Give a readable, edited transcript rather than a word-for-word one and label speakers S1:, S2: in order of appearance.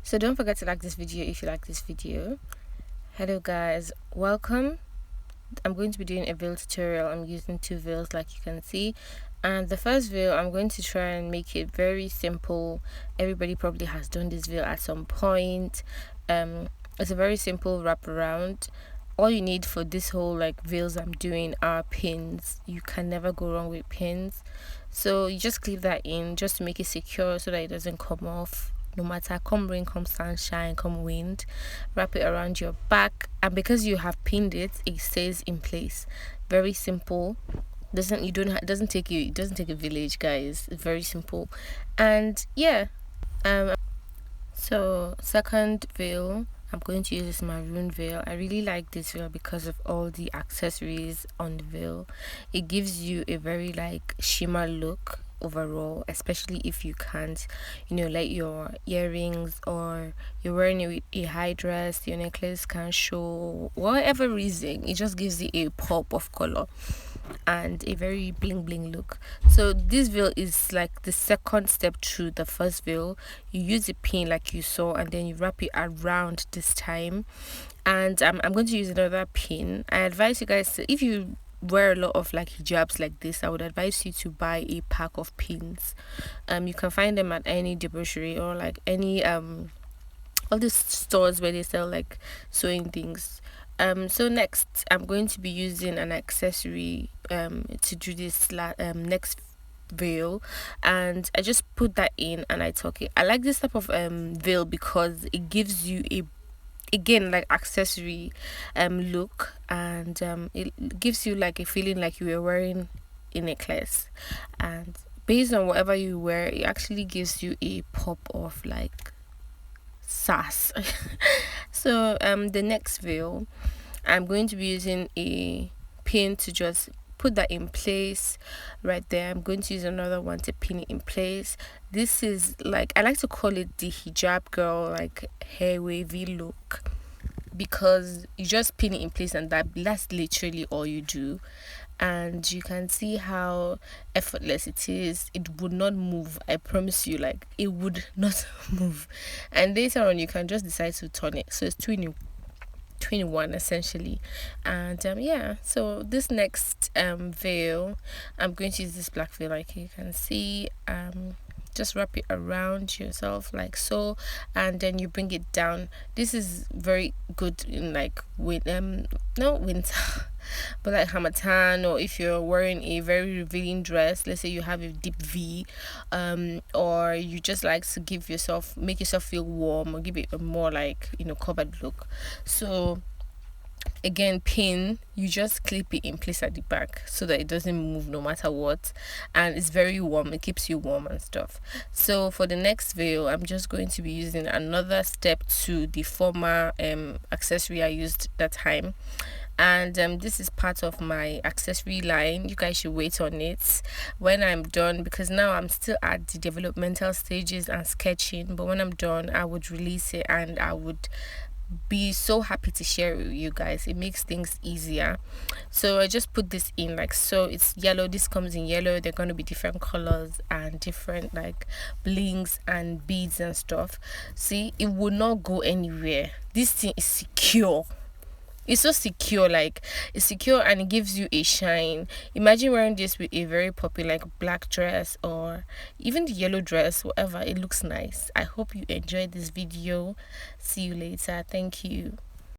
S1: So don't forget to like this video if you like this video. Hello guys, welcome. I'm going to be doing a veil tutorial. I'm using two veils like you can see, and the first veil I'm going to try and make it very simple. Everybody probably has done this veil at some point. It's a very simple wraparound. All you need for this whole like veils I'm doing are pins. You can never go wrong with pins, so you just clip that in just to make it secure so that it doesn't come off no matter come rain, come sunshine, come wind. Wrap it around your back, and because you have pinned it, it stays in place. Very simple. Doesn't take a village, guys. It's very simple. And yeah, so second veil, I'm going to use this maroon veil. I really like this veil because of all the accessories on the veil. It gives you a very like shimmer look overall, especially if you can't, like your earrings, or you're wearing a high dress, your necklace can't show, whatever reason, it just gives it a pop of color and a very bling bling look. So this veil is like the second step through the first veil. You use a pin like you saw, and then you wrap it around this time. And I'm going to use another pin. I advise you guys if you wear a lot of like hijabs like this, I would advise you to buy a pack of pins. You can find them at any debauchery or like any all these stores where they sell like sewing things. So next I'm going to be using an accessory to do this next veil, and I just put that in and I tuck it. I like this type of veil because it gives you a, again, like accessory look, and it gives you like a feeling like you were wearing a necklace, and based on whatever you wear, it actually gives you a pop of like sass. So the next veil, I'm going to be using a pin to just put that in place right there. I'm going to use another one to pin it in place. This is like, I like to call it the hijab girl like hair wavy look, because you just pin it in place and that's literally all you do. And you can see how effortless it is. It would not move, I promise you, like it would not move. And later on you can just decide to turn it, so it's 21 essentially. And yeah, so this next veil, I'm going to use this black veil like you can see. Just wrap it around yourself like so, and then you bring it down. This is very good in like not winter but like Hamatan, or if you're wearing a very revealing dress, let's say you have a deep V, or you just like to make yourself feel warm, or give it a more like covered look. So again, pin, you just clip it in place at the back so that it doesn't move no matter what, and it's very warm, it keeps you warm and stuff. So for the next veil, I'm just going to be using another step to the former accessory I used that time, and this is part of my accessory line. You guys should wait on it when I'm done, because now I'm still at the developmental stages and sketching, but when I'm done I would release it and I would be so happy to share it with you guys. It makes things easier. So I just put this in like so. It's yellow, this comes in yellow. They're going to be different colors and different like blings and beads and stuff. See, it would not go anywhere. This thing is secure. It's so secure, like it's secure, and it gives you a shine. Imagine wearing this with a very popular like black dress or even the yellow dress, whatever. It looks nice. I hope you enjoyed this video. See you later. Thank you.